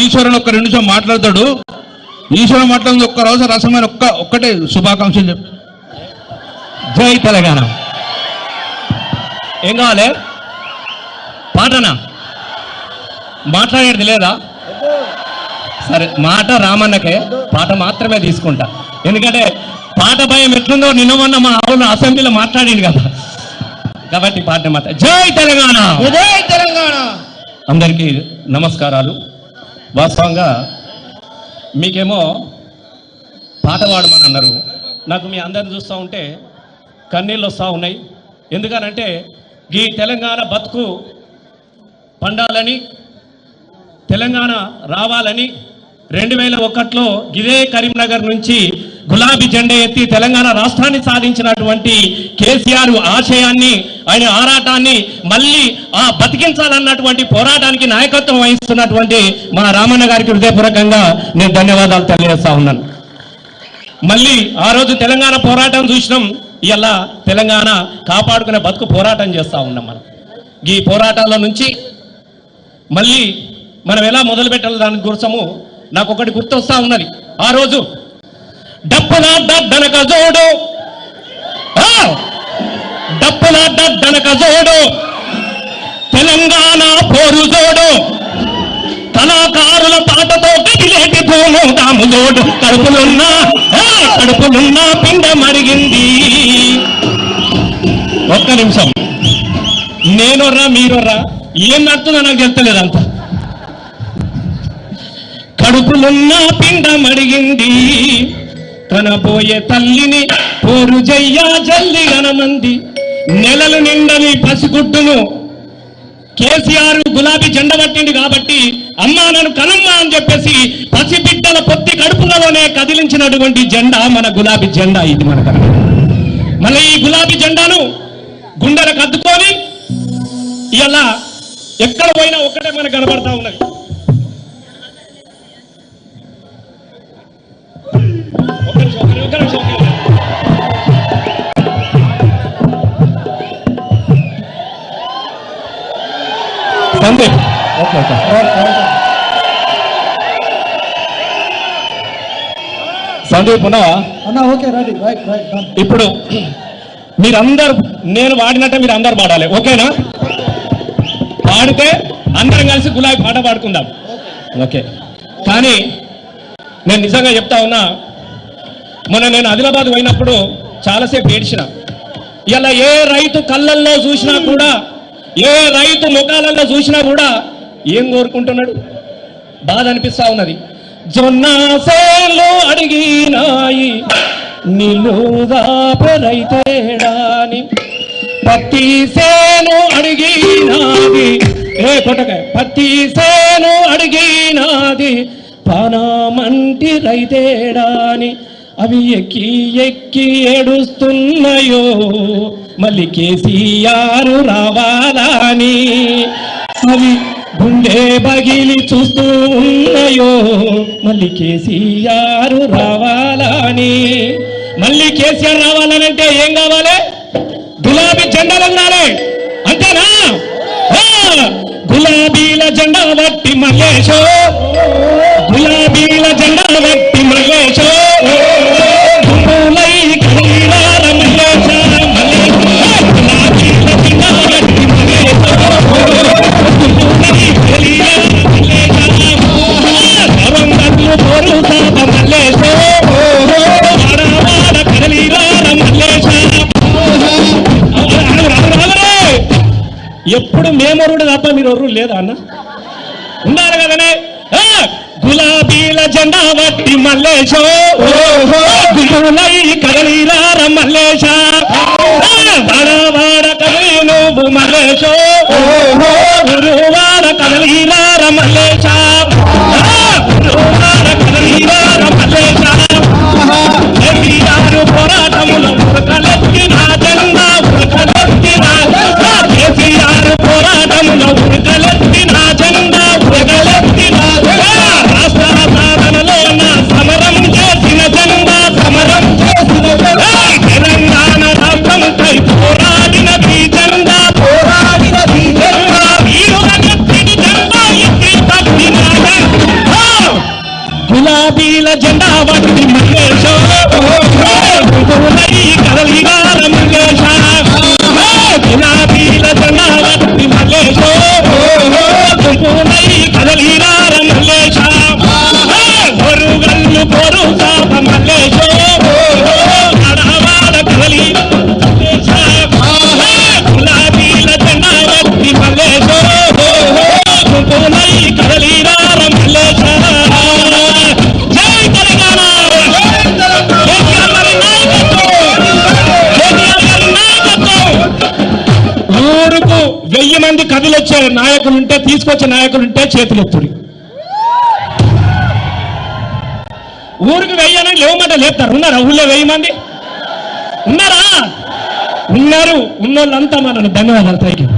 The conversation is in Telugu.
ఈశ్వరుని ఒక్క 2 నిమిషం మాట్లాడతాడు. ఈశ్వరుని మాట్లాడింది ఒక్క రోజు రసమైన ఒక్కటే శుభాకాంక్షలు చెప్పు. జై తెలంగాణ. ఏం కావాలి? పాటనా? మాట్లాడేది లేదా? సరే, మాట రామన్నకే, పాట మాత్రమే తీసుకుంటా. ఎందుకంటే పాట భయం ఎట్లుందో నిన్న మొన్న మా ఆవుల అసెంబ్లీలో మాట్లాడింది కదా, కాబట్టి పాట మాట. జై తెలంగాణ. జై తెలంగాణ. అందరికీ నమస్కారాలు. వాస్తవంగా మీకేమో పాట పాడమని అన్నారు. నాకు మీ అందరిని చూస్తూ ఉంటే కన్నీళ్ళు వస్తూ ఉన్నాయి. ఎందుకనంటే ఈ తెలంగాణ బతుకు పండాలని, తెలంగాణ రావాలని 2001లో ఇదే కరీంనగర్ నుంచి గులాబీ జెండా ఎత్తి తెలంగాణ రాష్ట్రాన్ని సాధించినటువంటి కేసీఆర్ ఆశయాన్ని, ఆయన ఆరాటాన్ని మళ్ళీ బతికించాలన్నటువంటి పోరాటానికి నాయకత్వం వహిస్తున్నటువంటి మన రామన్న గారికి హృదయపూర్వకంగా నేను ధన్యవాదాలు తెలియజేస్తా ఉన్నాను. మళ్ళీ ఆ రోజు తెలంగాణ పోరాటం చూసినాం, ఇలా తెలంగాణ కాపాడుకునే బతుకు పోరాటం చేస్తూ ఉన్నాం. మనం ఈ పోరాటాల నుంచి మళ్ళీ మనం ఎలా మొదలు పెట్టాలి దాని గురించము నాకు ఒకటి గుర్తొస్తా ఉన్నది. ఆ రోజు డప్పులాడ్డనక జోడు, డప్పులాడ్డనక జోడు, తెలంగాణ పోరు జోడు, కళాకారుల పాటతో గదిలేటి పోను దాము జోడు, కడుపులున్నా పిండ మరిగింది. ఒక్క నిమిషం, నేనొర్రా మీరొర్రా ఏం నడుతుందో నాకు చెప్తలేదంత. కడుపులున్న పిండ మడిగింది, కనబోయే తల్లిని పోరు జయ్యా జల్లి గనమంది, నెలలు నిండని పసిగుట్టును కేసీఆర్ గులాబీ జెండా పట్టింది కాబట్టి అమ్మా నన్ను కనమ్మా అని చెప్పేసి పసిబిడ్డల పొత్తి కడుపులలోనే కదిలించినటువంటి జెండా మన గులాబీ జెండా. ఇది మన మళ్ళీ ఈ గులాబీ జెండాను గుండెలకు అద్దుకొని ఇలా ఎక్కడ పోయినా ఒక్కటే మనకు కనబడతా ఉన్నది. సందీప్, సందీప్ ఉన్నావా? ఇప్పుడు మీరందరూ నేను పాడినట్టే మీరు అందరు పాడాలి, ఓకేనా? పాడితే అందరం కలిసి గులాబీ పాట పాడుకుందాం, ఓకే? కానీ నేను నిజంగా చెప్తా ఉన్నా, మొన్న నేను ఆదిలాబాద్ పోయినప్పుడు చాలాసేపు ఏడ్చిన. ఇలా ఏ రైతు కళ్ళల్లో చూసినా కూడా, ఏ రైతు ముఖాలలో చూసినా కూడా ఏం కోరుకుంటున్నాడు? బాధ అనిపిస్తా ఉన్నది. జొన్న సేలు అడిగినాయి నిలుగా రైతేడాని, పత్తి సేను అడిగినాది, కొట్టకాయ పత్తి సేను అడిగినాది, పానమంటి రైతేడాని, అవి ఎక్కి ఎక్కి ఏడుస్తున్నాయో మళ్ళీ కేసీఆర్ రావాలని, అవి గుండె బగిలి చూస్తూ ఉన్నాయో మళ్ళీ కేసీఆర్ రావాలని. మళ్ళీ కేసీఆర్ రావాలనంటే ఏం కావాలి? గులాబీ జెండాలు ఉండాలి, అంతేనా? గులాబీల జెండా బట్టి మల్లేశో, గులాబీల జెండా బట్టి మల్లేశో, ఎప్పుడు మేమరుడు తప్ప మీరు ఎవరు లేదా అన్న? ఉన్నారు కదనే. గులాబీల జెండా బట్టి మల్లేశో, గులాబీ కదలిరార మల్లేశ, వాడ కదలి నువ్వు మల్లేశో, గురువాడ కదలిరార మల్లేశ, గురువాడ కదలిరార మల్లేశ, కేసీఆర్ పోరాటములో ఉరకలెత్తిన జెండా, ఉరకలెత్తిన కేసీఆర్ పోరాటములో ఉరకలెత్తిన జెండా, ఉరకలెత్తిన రాష్ట్ర సాధనలో నా సమరం చేసిన జెండా, సమరం చేసిన తెలంగాణ రాష్ట్రంపై పోరాడినది జెండా, పోరాడినది జెండా, వీరుల నెత్తిని జెండా ఎత్తి పట్టిన గులాబీల జెండా వట్టి మల్లేశ కదలిగాల మల్లేశ గులాబీల జెండా వట్టి మల్లేశ కదలిగాల మల్లేశ పొరుగల్లు పొరు సాప మల్లేశ అడవాడ కదలి గులాబీల జెండా వట్టి మల్లేశ కదలిగాల మల్లేశ ఊరుకు 1000 మంది కదిలొచ్చే నాయకులుంటే తీసుకొచ్చే నాయకులుంటే చేతులెత్తుడి. ఊరికి 1000 అని లేవమంటే లేపుతారు. ఉన్నారా ఊళ్ళో 1000 మంది ఉన్నారా? ఉన్నారు. ఉన్నోళ్ళంతా మనల్ని ధన్యవాదాలు. Thank you.